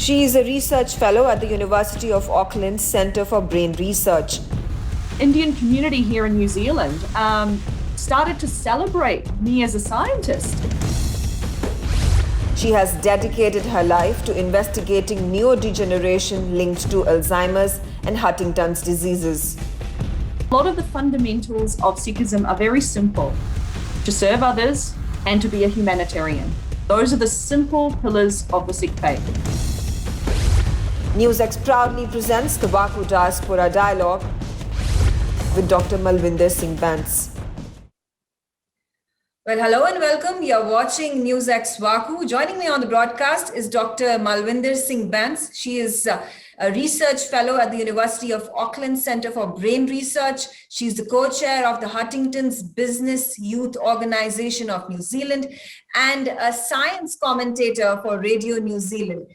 She is a research fellow at the University of Auckland's Centre for Brain Research. Indian community here in New Zealand started to celebrate me as a scientist. She has dedicated her life to investigating neurodegeneration linked to Alzheimer's and Huntington's diseases. A lot of the fundamentals of Sikhism are very simple: to serve others and to be a humanitarian. Those are the simple pillars of the Sikh faith. NewsX proudly presents the VaKu Diaspora Dialogue with Dr. Malvinder Singh Bance. Well, hello and welcome. You're watching NewsX VaKu. Joining me on the broadcast is Dr. Malvinder Singh Bance. She is a research fellow at the University of Auckland Centre for Brain Research. She's the co-chair of the Huntington's Business Youth Organisation of New Zealand and a science commentator for Radio New Zealand.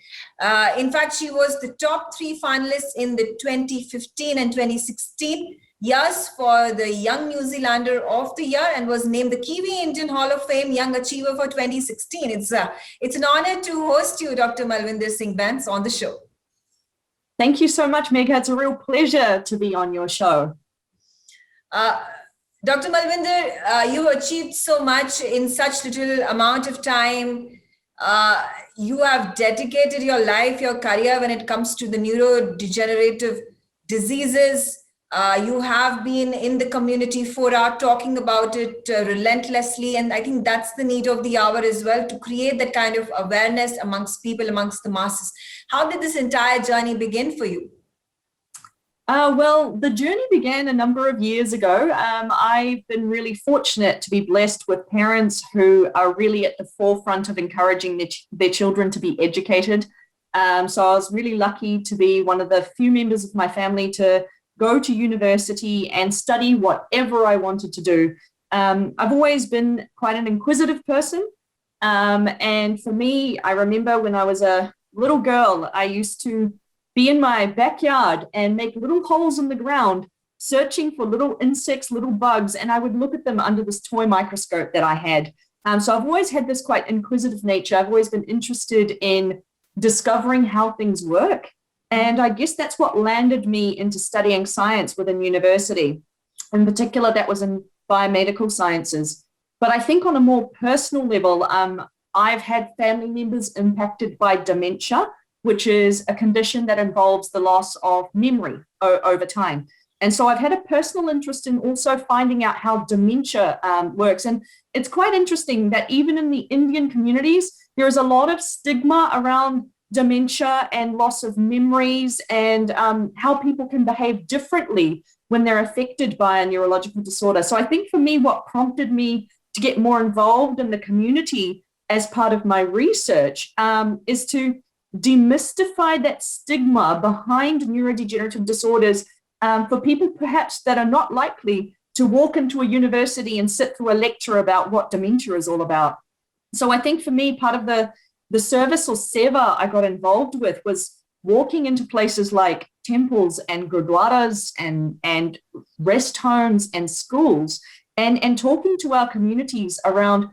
In fact, she was the top 3 finalists in the 2015 and 2016 years for the Young New Zealander of the Year and was named the Kiwi Indian Hall of Fame Young Achiever for 2016. It's an honor to host you, Dr. Malvinder Singh Bance, on the show. Thank you so much, Megha. It's a real pleasure to be on your show. Dr. Malvinder, you achieved so much in such little amount of time. You have dedicated your life, your career when it comes to the neurodegenerative diseases. You have been in the community fora talking about it relentlessly. And I think that's the need of the hour as well, to create that kind of awareness amongst people, amongst the masses. How did this entire journey begin for you? Well, the journey began a number of years ago. I've been really fortunate to be blessed with parents who are really at the forefront of encouraging their children to be educated. So I was really lucky to be one of the few members of my family to go to university and study whatever I wanted to do. I've always been quite an inquisitive person. And for me, I remember when I was a little girl, I used to be in my backyard and make little holes in the ground, searching for little insects, little bugs, and I would look at them under this toy microscope that I had. So I've always had this quite inquisitive nature. I've always been interested in discovering how things work. And I guess that's what landed me into studying science within university. In particular, that was in biomedical sciences. But I think on a more personal level, I've had family members impacted by dementia, which is a condition that involves the loss of memory over time. And so I've had a personal interest in also finding out how dementia works. And it's quite interesting that even in the Indian communities, there is a lot of stigma around dementia and loss of memories and how people can behave differently when they're affected by a neurological disorder. So I think for me, what prompted me to get more involved in the community as part of my research is to demystify that stigma behind neurodegenerative disorders for people perhaps that are not likely to walk into a university and sit through a lecture about what dementia is all about. So I think for me, part of the service or seva I got involved with was walking into places like temples and gurdwaras and rest homes and schools and talking to our communities around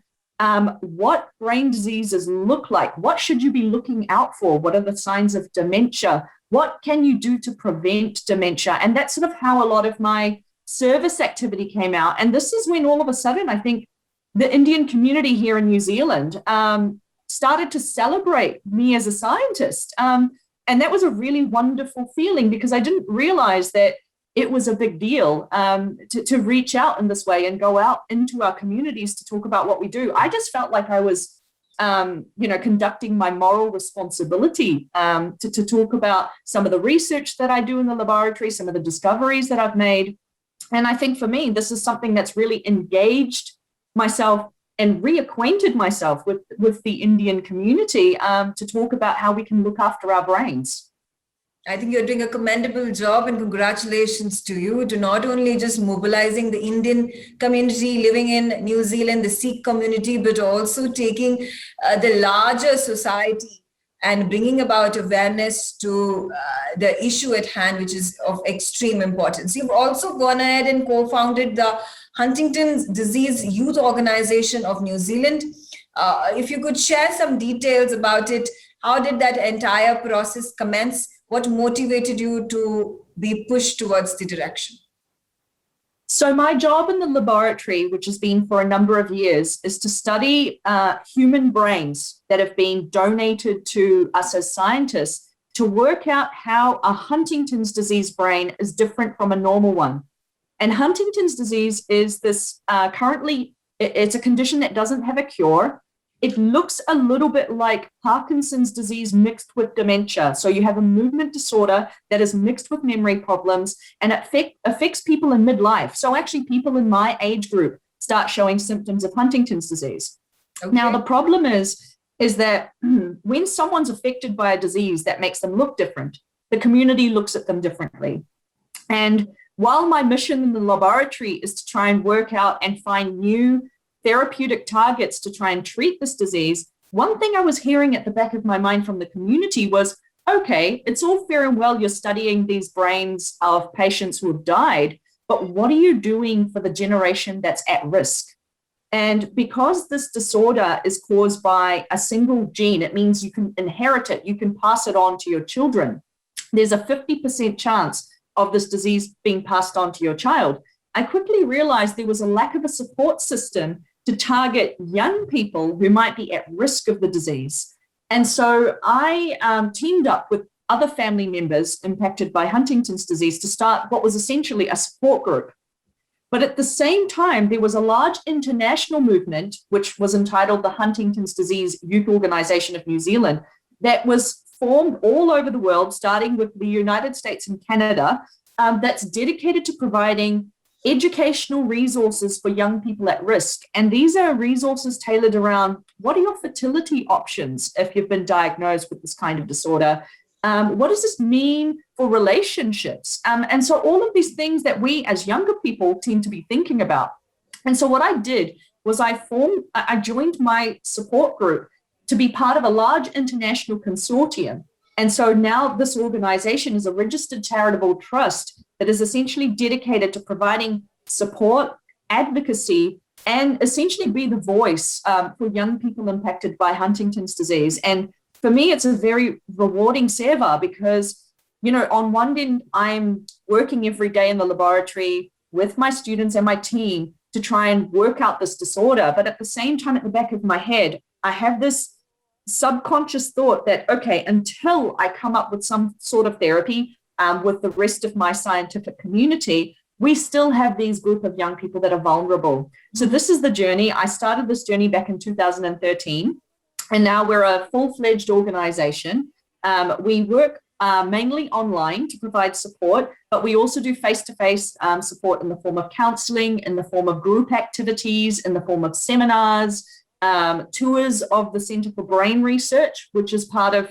what brain diseases look like. What should you be looking out for? What are the signs of dementia? What can you do to prevent dementia? And that's sort of how a lot of my service activity came out. And this is when all of a sudden, I think the Indian community here in New Zealand started to celebrate me as a scientist. And that was a really wonderful feeling because I didn't realize that it was a big deal to reach out in this way and go out into our communities to talk about what we do. I just felt like I was, conducting my moral responsibility to talk about some of the research that I do in the laboratory, some of the discoveries that I've made. And I think for me, this is something that's really engaged myself and reacquainted myself with the Indian community to talk about how we can look after our brains. I think you're doing a commendable job, and congratulations to you to not only just mobilizing the Indian community living in New Zealand, the Sikh community, but also taking the larger society and bringing about awareness to the issue at hand, which is of extreme importance. You've also gone ahead and co-founded the Huntington's Disease Youth Organization of New Zealand. If you could share some details about it, How did that entire process commence? What motivated you to be pushed towards the direction? So my job in the laboratory, which has been for a number of years, is to study human brains that have been donated to us as scientists to work out how a Huntington's disease brain is different from a normal one. And Huntington's disease is this currently, it's a condition that doesn't have a cure. It looks a little bit like Parkinson's disease mixed with dementia. So you have a movement disorder that is mixed with memory problems, and it affects people in midlife. So actually people in my age group start showing symptoms of Huntington's disease. Okay. Now, the problem is that when someone's affected by a disease that makes them look different, the community looks at them differently. And while my mission in the laboratory is to try and work out and find new therapeutic targets to try and treat this disease, one thing I was hearing at the back of my mind from the community was, okay, it's all fair and well you're studying these brains of patients who have died, but what are you doing for the generation that's at risk? And because this disorder is caused by a single gene, it means you can inherit it, you can pass it on to your children. There's a 50% chance of this disease being passed on to your child. I quickly realized there was a lack of a support system to target young people who might be at risk of the disease. And so I teamed up with other family members impacted by Huntington's disease to start what was essentially a support group. But at the same time, there was a large international movement, which was entitled the Huntington's Disease Youth Organization of New Zealand, that was formed all over the world, starting with the United States and Canada, that's dedicated to providing educational resources for young people at risk. And these are resources tailored around what are your fertility options if you've been diagnosed with this kind of disorder? What does this mean for relationships? And so all of these things that we as younger people tend to be thinking about. And so what I did was I joined my support group to be part of a large international consortium. And so now this organization is a registered charitable trust that is essentially dedicated to providing support, advocacy, and essentially be the voice for young people impacted by Huntington's disease. And for me, it's a very rewarding seva because, you know, on one end, I'm working every day in the laboratory with my students and my team to try and work out this disorder. But at the same time, at the back of my head, I have this subconscious thought that, okay, until I come up with some sort of therapy with the rest of my scientific community, we still have these group of young people that are vulnerable. So this is the journey. I started this journey back in 2013, and now we're a full-fledged organization. We work mainly online to provide support, but we also do face-to-face support in the form of counseling, in the form of group activities, in the form of seminars, tours of the Center for Brain Research, which is part of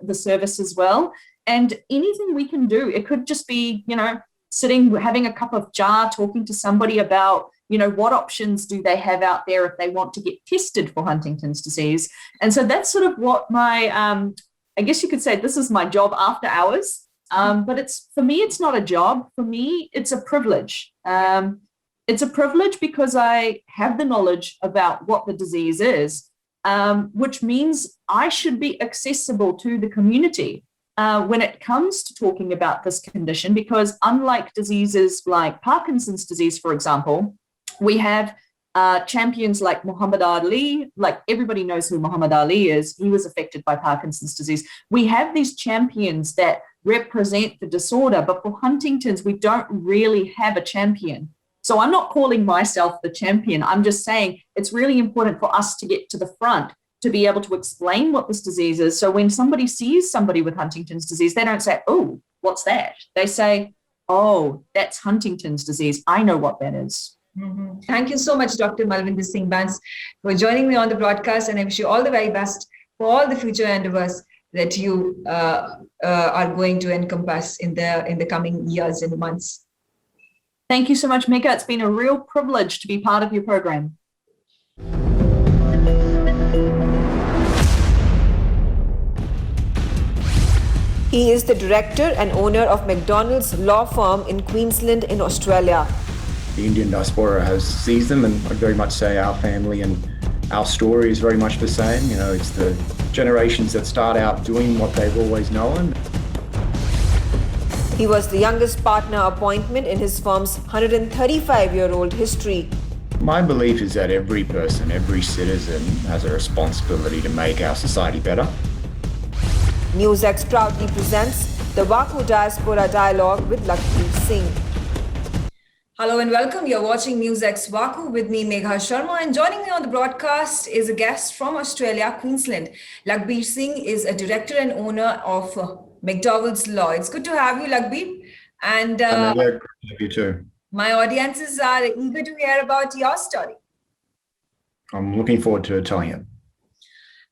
the service as well. And anything we can do, it could just be, you know, sitting, having a cup of jar, talking to somebody about, you know, what options do they have out there if they want to get tested for Huntington's disease. And so that's sort of what my, I guess you could say this is my job after hours. But for me, it's not a job. For me, it's a privilege. It's a privilege because I have the knowledge about what the disease is, which means I should be accessible to the community when it comes to talking about this condition, because unlike diseases like Parkinson's disease, for example, we have champions like Muhammad Ali. Like everybody knows who Muhammad Ali is. He was affected by Parkinson's disease. We have these champions that represent the disorder, but for Huntington's, we don't really have a champion. So I'm not calling myself the champion. I'm just saying it's really important for us to get to the front to be able to explain what this disease is. So when somebody sees somebody with Huntington's disease, they don't say, oh, what's that? They say, oh, that's Huntington's disease. I know what that is. Mm-hmm. Thank you so much, Dr. Malvinder Singh Bans, for joining me on the broadcast. And I wish you all the very best for all the future endeavors that you are going to encompass in the coming years and months. Thank you so much, Mika. It's been a real privilege to be part of your program. He is the director and owner of McDonald's law firm in Queensland in Australia. The Indian diaspora has seized them, and I'd very much say our family and our story is very much the same. You know, it's the generations that start out doing what they've always known. He was the youngest partner appointment in his firm's 135-year-old history. My belief is that every person, every citizen has a responsibility to make our society better. NewsX proudly presents the VaKu Diaspora Dialogue with Lakhbir Singh. Hello and welcome. You're watching NewsX VaKu with me, Megha Sharma, and joining me on the broadcast is a guest from Australia, Queensland. Lakhbir Singh is a director and owner of McDowell's Law. It's good to have you, Lakhbir. And Great to have you too. My audiences are eager to hear about your story. I'm looking forward to telling it.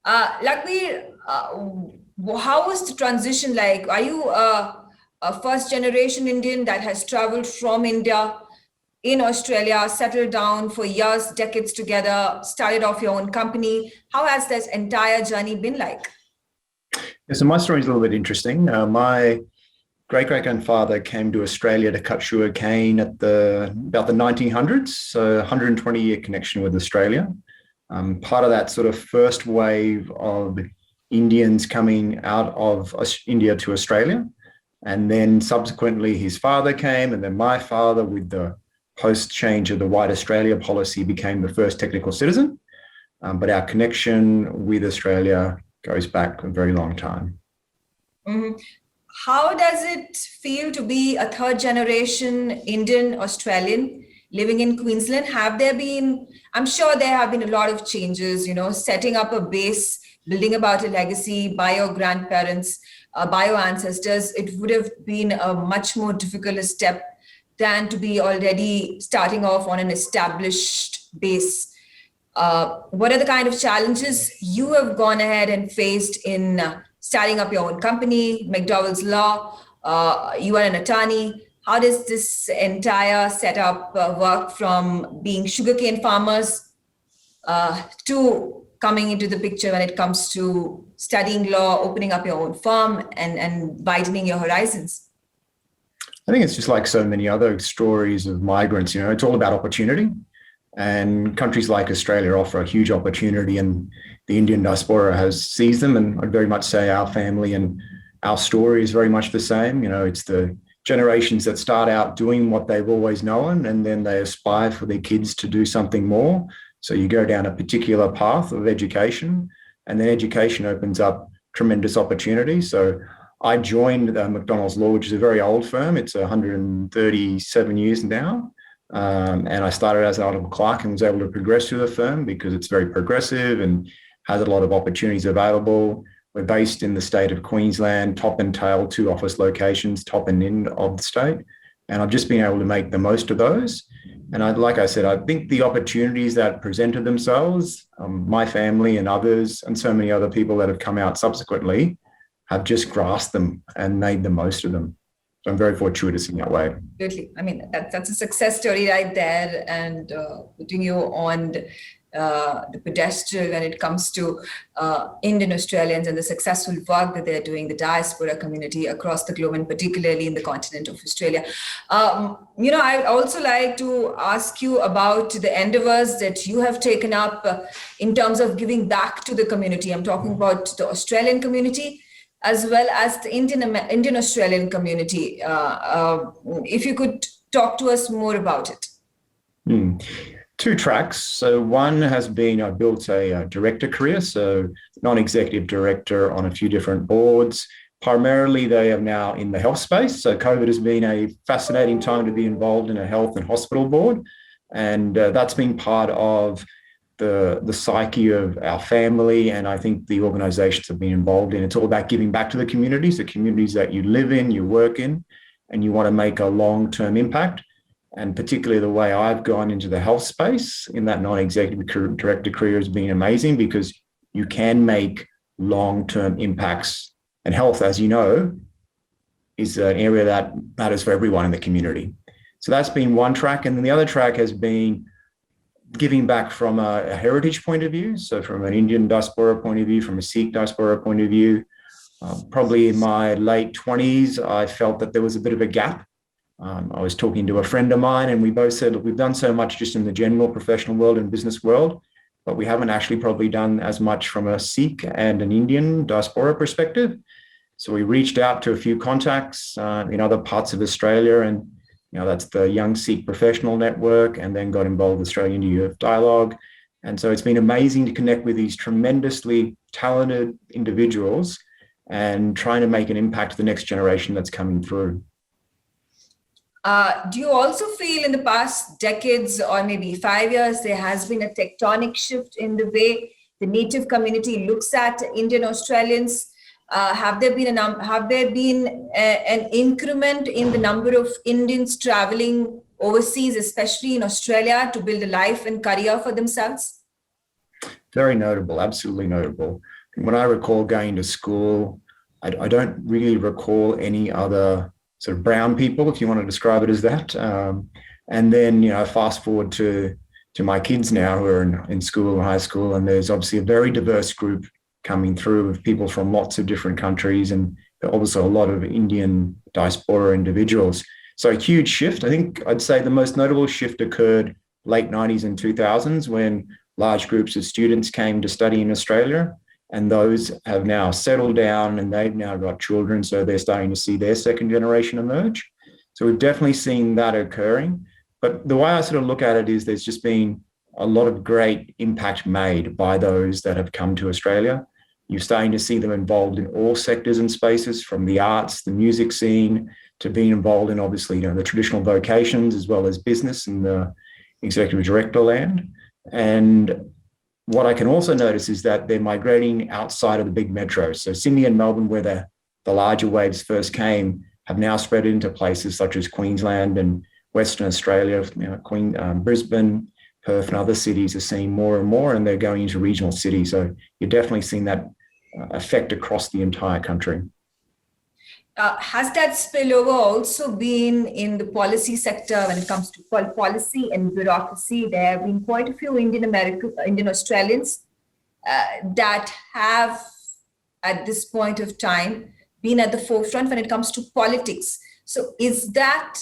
Lakhbir, how was the transition like? Are you a first-generation Indian that has traveled from India in Australia, settled down for years, decades together, started off your own company? How has this entire journey been like? Yeah, so my story is a little bit interesting. My great-great-grandfather came to Australia to cut sugar cane at about the 1900s, so 120-year connection with Australia. Part of that sort of first wave of Indians coming out of India to Australia. And then subsequently his father came, and then my father, with the post-change of the White Australia policy, became the first technical citizen. But our connection with Australia goes back a very long time. Mm-hmm. How does it feel to be a third-generation Indian Australian living in Queensland? I'm sure there have been a lot of changes, setting up a base, building about a legacy by your grandparents, by your ancestors. It would have been a much more difficult step than to be already starting off on an established base. What are the kind of challenges you have gone ahead and faced in starting up your own company, McDowell's Law? You are an attorney. How does this entire setup work, from being sugarcane farmers to coming into the picture when it comes to studying law, opening up your own firm and widening your horizons? I think it's just like so many other stories of migrants, it's all about opportunity. And countries like Australia offer a huge opportunity, and the Indian diaspora has seized them. And I'd very much say our family and our story is very much the same. It's the generations that start out doing what they've always known, and then they aspire for their kids to do something more. So you go down a particular path of education, and then education opens up tremendous opportunities. So I joined McDonald's Law, which is a very old firm. It's 137 years now. And I started as an honourable clerk and was able to progress through the firm because it's very progressive and has a lot of opportunities available. We're based in the state of Queensland, top and tail, 2 office locations, top and end of the state. And I've just been able to make the most of those. And like I said, I think the opportunities that presented themselves, my family and others and so many other people that have come out subsequently have just grasped them and made the most of them. So I'm very fortuitous in that way. Absolutely. I mean, that's a success story right there, and putting you on the pedestal when it comes to Indian Australians and the successful work that they're doing, the diaspora community across the globe, and particularly in the continent of Australia. I would also like to ask you about the endeavors that you have taken up in terms of giving back to the community. I'm talking about the Australian community as well as the Indian Australian community. If you could talk to us more about it. 2 tracks. So one has been, I built a director career, so non-executive director on a few different boards. Primarily, they are now in the health space. So COVID has been a fascinating time to be involved in a health and hospital board. And that's been part of the psyche of our family, and I think the organizations have been involved in. It's all about giving back to the communities that you live in, you work in, and you want to make a long-term impact. And particularly the way I've gone into the health space in that non-executive director career has been amazing, because you can make long-term impacts. And health, as you know, is an area that matters for everyone in the community. So that's been one track. And then the other track has been giving back from a heritage point of view. So from an Indian diaspora point of view, from a Sikh diaspora point of view, probably in my late 20s, I felt that there was a bit of a gap. I was talking to a friend of mine, and we both said, look, we've done so much just in the general professional world and business world. but we haven't actually probably done as much from a Sikh and an Indian diaspora perspective. So we reached out to a few contacts in other parts of Australia, and that's the Young Sikh Professional Network, and then got involved with Australian Youth Dialogue. And so it's been amazing to connect with these tremendously talented individuals and trying to make an impact to the next generation that's coming through. Do you also feel in the past decades or maybe 5 years, there has been a tectonic shift in the way the Native community looks at Indian Australians? Have there been an increment in the number of Indians traveling overseas, especially in Australia, to build a life and career for themselves? Very notable, absolutely notable. When I recall going to school, I don't really recall any other sort of brown people, if you want to describe it as that. And then, fast forward to my kids now who are in school and high school, and there's obviously a very diverse group coming through of people from lots of different countries, and also a lot of Indian diaspora individuals. So a huge shift. I think I'd say the most notable shift occurred late 90s and 2000s when large groups of students came to study in Australia, and those have now settled down and they've now got children. So they're starting to see their second generation emerge. So we've definitely seen that occurring. But the way I sort of look at it is there's just been a lot of great impact made by those that have come to Australia. You're starting to see them involved in all sectors and spaces, from the arts, the music scene, to being involved in obviously the traditional vocations, as well as business and the executive director land. And what I can also notice is that they're migrating outside of the big metros. So Sydney and Melbourne, where the larger waves first came, have now spread into places such as Queensland and Western Australia. Brisbane, Perth and other cities are seeing more and more, and they're going into regional cities. So you're definitely seeing that effect across the entire country. Has that spillover also been in the policy sector when it comes to policy and bureaucracy? There have been quite a few Indian Australians that have, at this point of time, been at the forefront when it comes to politics. So is that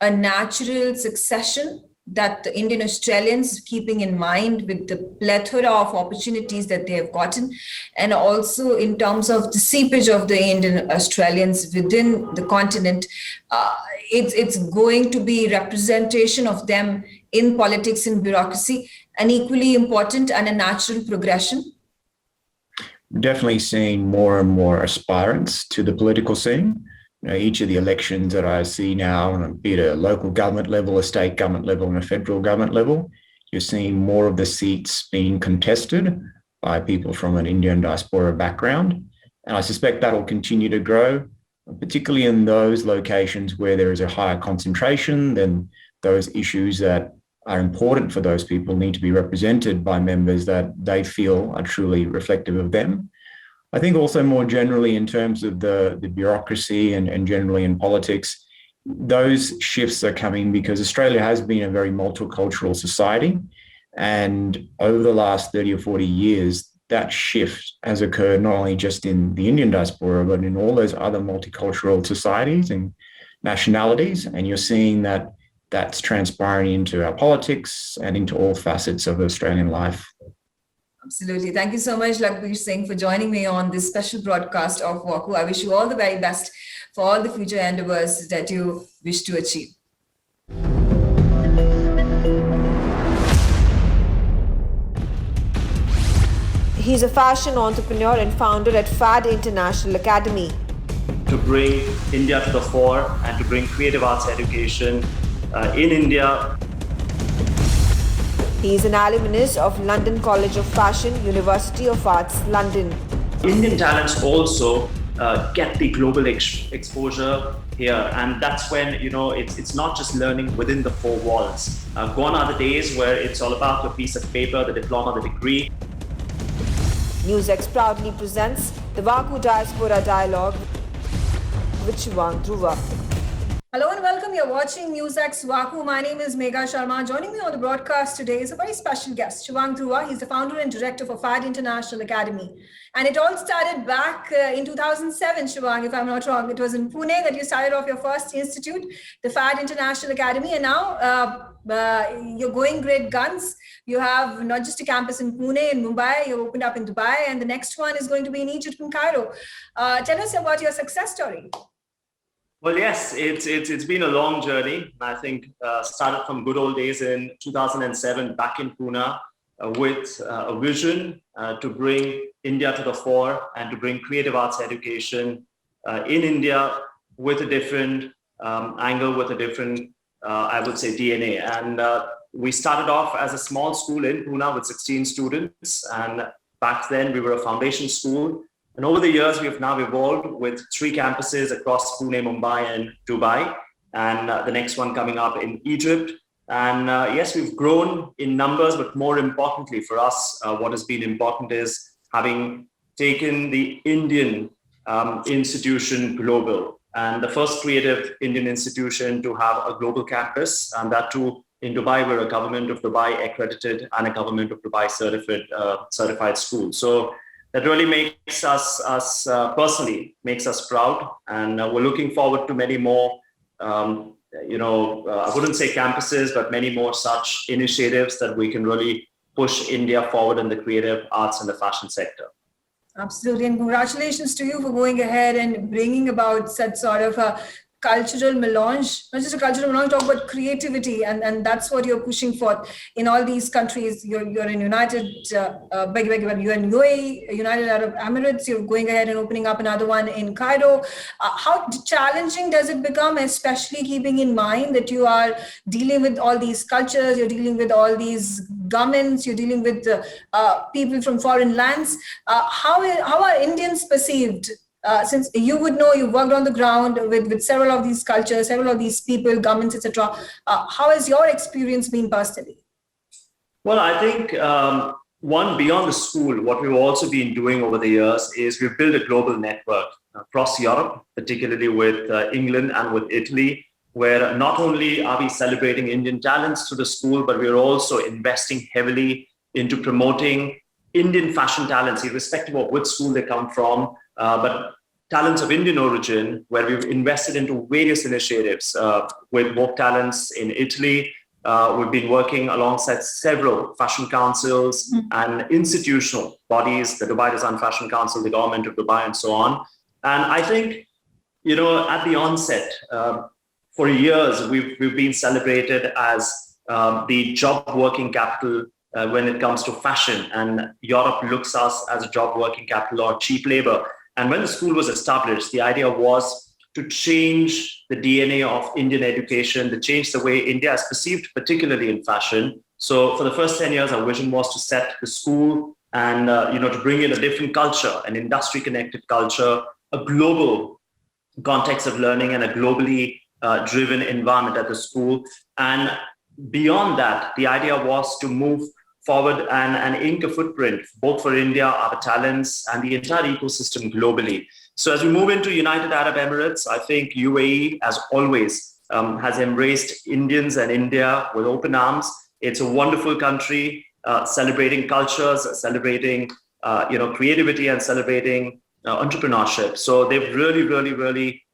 a natural succession that the Indian Australians, keeping in mind with the plethora of opportunities that they have gotten, and also in terms of the seepage of the Indian Australians within the continent, it's going to be representation of them in politics and bureaucracy, an equally important and a natural progression? Definitely seeing more and more aspirants to the political scene. Each of the elections that I see now, be it a local government level, a state government level, and a federal government level, you're seeing more of the seats being contested by people from an Indian diaspora background. And I suspect that'll continue to grow, particularly in those locations where there is a higher concentration. Then those issues that are important for those people need to be represented by members that they feel are truly reflective of them. I think also more generally in terms of the bureaucracy and generally in politics, those shifts are coming because Australia has been a very multicultural society. And over the last 30 or 40 years, that shift has occurred not only just in the Indian diaspora, but in all those other multicultural societies and nationalities. And you're seeing that that's transpiring into our politics and into all facets of Australian life. Absolutely. Thank you so much, Lakhbir Singh, for joining me on this special broadcast of VaKu. I wish you all the very best for all the future endeavors that you wish to achieve. He's a fashion entrepreneur and founder at FAD International Academy. To bring India to the fore and to bring creative arts education in India. He is an alumnus of London College of Fashion, University of Arts, London. Indian talents also get the global exposure here, and that's when it's not just learning within the four walls. Gone are the days where it's all about a piece of paper, the diploma, the degree. NewsX proudly presents the VaKu Diaspora Dialogue with Shivang Dhruva. Hello and welcome. You're watching NewsX VaKu. My name is Megha Sharma. Joining me on the broadcast today is a very special guest, Shivang Dhruva. He's the founder and director for FAD International Academy. And it all started back in 2007, Shivang, if I'm not wrong. It was in Pune that you started off your first institute, the FAD International Academy. And now you're going great guns. You have not just a campus in Pune, in Mumbai, you opened up in Dubai, and the next one is going to be in Egypt, in Cairo. Tell us about your success story. Well, yes, it's been a long journey. I think started from good old days in 2007 back in Pune with a vision to bring India to the fore and to bring creative arts education in India with a different angle, with a different, I would say, DNA. And we started off as a small school in Pune with 16 students. And back then we were a foundation school. And over the years, we have now evolved with 3 campuses across Pune, Mumbai, and Dubai, and the next one coming up in Egypt. And yes, we've grown in numbers, but more importantly for us, what has been important is having taken the Indian institution global, and the first creative Indian institution to have a global campus, and that too in Dubai. We're a government of Dubai accredited and a government of Dubai certified school. So that really makes us personally, makes us proud. And we're looking forward to many more, I wouldn't say campuses, but many more such initiatives that we can really push India forward in the creative arts and the fashion sector. Absolutely. And congratulations to you for going ahead and bringing about such sort of a cultural melange, not just a cultural melange, talk about creativity, and that's what you're pushing for in all these countries. You're in you're in UAE, United Arab Emirates. You're going ahead and opening up another one in Cairo. How challenging does it become, especially keeping in mind that you are dealing with all these cultures, you're dealing with all these governments, you're dealing with people from foreign lands? How are Indians perceived? Since you would know, you've worked on the ground with several of these cultures, several of these people, governments, etc. How has your experience been personally? Well, I think one, beyond the school, what we've also been doing over the years is we've built a global network across Europe, particularly with England and with Italy, where not only are we celebrating Indian talents through the school, but we're also investing heavily into promoting Indian fashion talents, irrespective of which school they come from, but talents of Indian origin, where we've invested into various initiatives with VaKu talents in Italy. We've been working alongside several fashion councils and institutional bodies, the Dubai Design Fashion Council, the government of Dubai, and so on. And I think, at the onset, for years, we've been celebrated as the job working capital when it comes to fashion, and Europe looks us as a job working capital or cheap labor. And when the school was established, the idea was to change the DNA of Indian education, to change the way India is perceived, particularly in fashion. So for the first 10 years, our vision was to set the school and, to bring in a different culture, an industry-connected culture, a global context of learning, and a globally driven environment at the school. And beyond that, the idea was to move forward and ink a footprint, both for India, our talents, and the entire ecosystem globally. So as we move into United Arab Emirates, I think UAE, as always, has embraced Indians and India with open arms. It's a wonderful country, celebrating cultures, celebrating creativity, and celebrating entrepreneurship. So they've really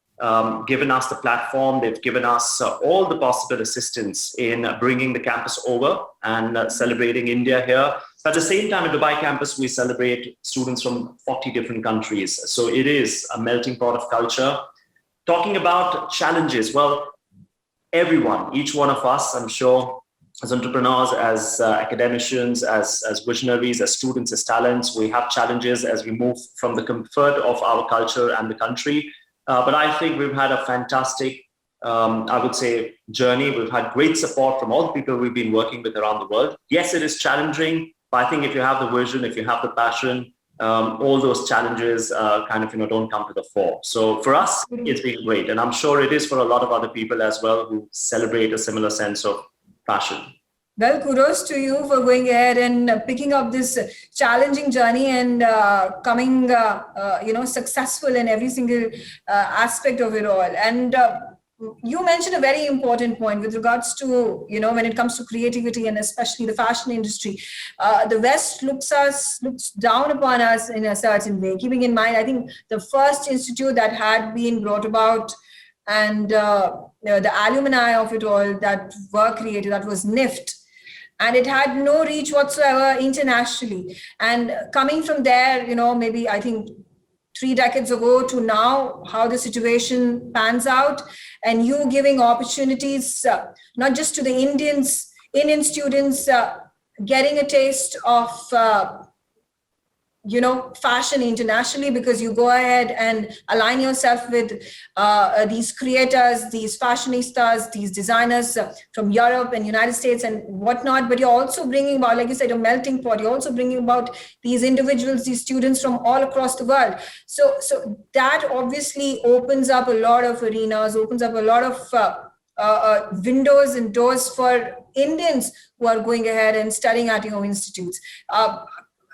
given us the platform. They've given us all the possible assistance in bringing the campus over and celebrating India here. At the same time, at Dubai campus, we celebrate students from 40 different countries. So it is a melting pot of culture. Talking about challenges, well, everyone, each one of us, I'm sure, as entrepreneurs, as academicians, as visionaries, as students, as talents, we have challenges as we move from the comfort of our culture and the country. But I think we've had a fantastic, I would say, journey. We've had great support from all the people we've been working with around the world. Yes, it is challenging, but I think if you have the vision, if you have the passion, all those challenges don't come to the fore. So for us, it's been great. And I'm sure it is for a lot of other people as well who celebrate a similar sense of passion. Well, kudos to you for going ahead and picking up this challenging journey and coming, successful in every single aspect of it all. And You mentioned a very important point with regards to, when it comes to creativity and especially the fashion industry. The West looks down upon us in a certain way. Keeping in mind, I think the first institute that had been brought about and the alumni of it all that were created, that was NIFT. And it had no reach whatsoever internationally. And coming from there, maybe I think 3 decades ago to now, how the situation pans out, and you giving opportunities, not just to the Indian students, getting a taste of, fashion internationally, because you go ahead and align yourself with these creators, these fashionistas, these designers from Europe and United States and whatnot. But you're also bringing about, like you said, a melting pot. You're also bringing about these individuals, these students from all across the world. So that obviously opens up a lot of arenas, opens up a lot of windows and doors for Indians who are going ahead and studying at your institutes.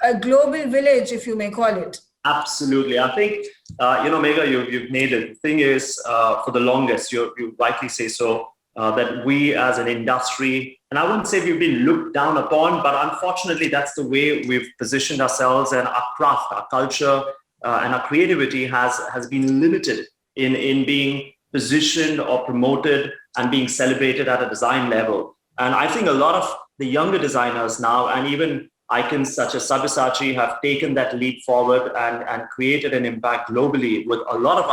A global village, if you may call it. Absolutely. I think, Megha, you've made it. The thing is, for the longest, you rightly say so, that we as an industry, and I wouldn't say we've been looked down upon, but unfortunately, that's the way we've positioned ourselves, and our craft, our culture, and our creativity has been limited in being positioned or promoted and being celebrated at a design level. And I think a lot of the younger designers now, and even icons such as Sabyasachi, have taken that leap forward and created an impact globally with a lot of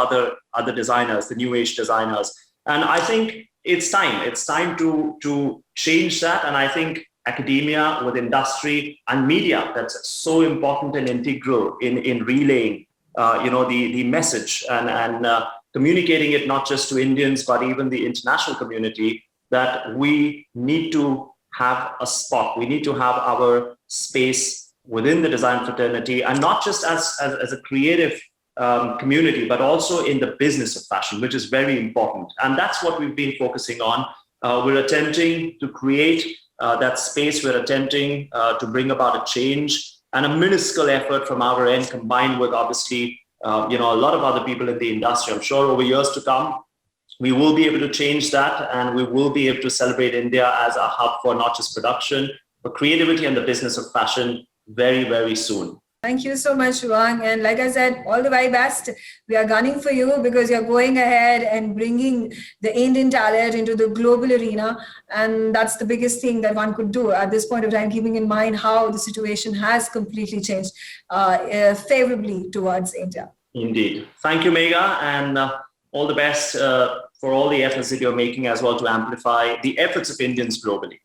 other designers, the new age designers. And I think it's time to change that. And I think academia with industry and media, that's so important and integral in relaying the message and communicating it not just to Indians, but even the international community, that we need to have a spot. We need to have our space within the design fraternity, and not just as a creative community, but also in the business of fashion, which is very important. And that's what we've been focusing on. We're attempting to create that space. We're attempting to bring about a change, and a minuscule effort from our end, combined with obviously a lot of other people in the industry. I'm sure over years to come, we will be able to change that, and we will be able to celebrate India as a hub for not just production, but creativity and the business of fashion very, very soon. Thank you so much, Shivang. And like I said, all the very best. We are gunning for you because you're going ahead and bringing the Indian talent into the global arena. And that's the biggest thing that one could do at this point of time, keeping in mind how the situation has completely changed favorably towards India. Indeed. Thank you, Megha. And all the best for all the efforts that you're making as well to amplify the efforts of Indians globally.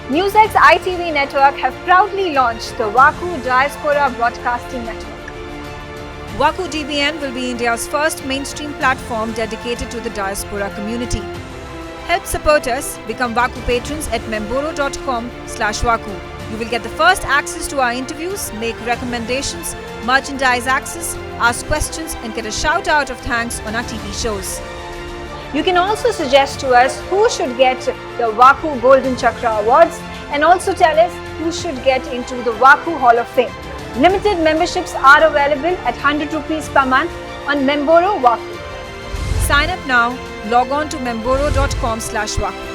Newsex's ITV network have proudly launched the VaKu Diaspora Broadcasting Network. VaKu DBN will be India's first mainstream platform dedicated to the diaspora community. Help support us. Become VaKu patrons at memboro.com/VaKu. You will get the first access to our interviews, make recommendations, merchandise access, ask questions, and get a shout out of thanks on our TV shows. You can also suggest to us who should get the VaKu Golden Chakra Awards, and also tell us who should get into the VaKu Hall of Fame. Limited memberships are available at 100 rupees per month on Memboro VaKu. Sign up now. Log on to memboro.com/VaKu.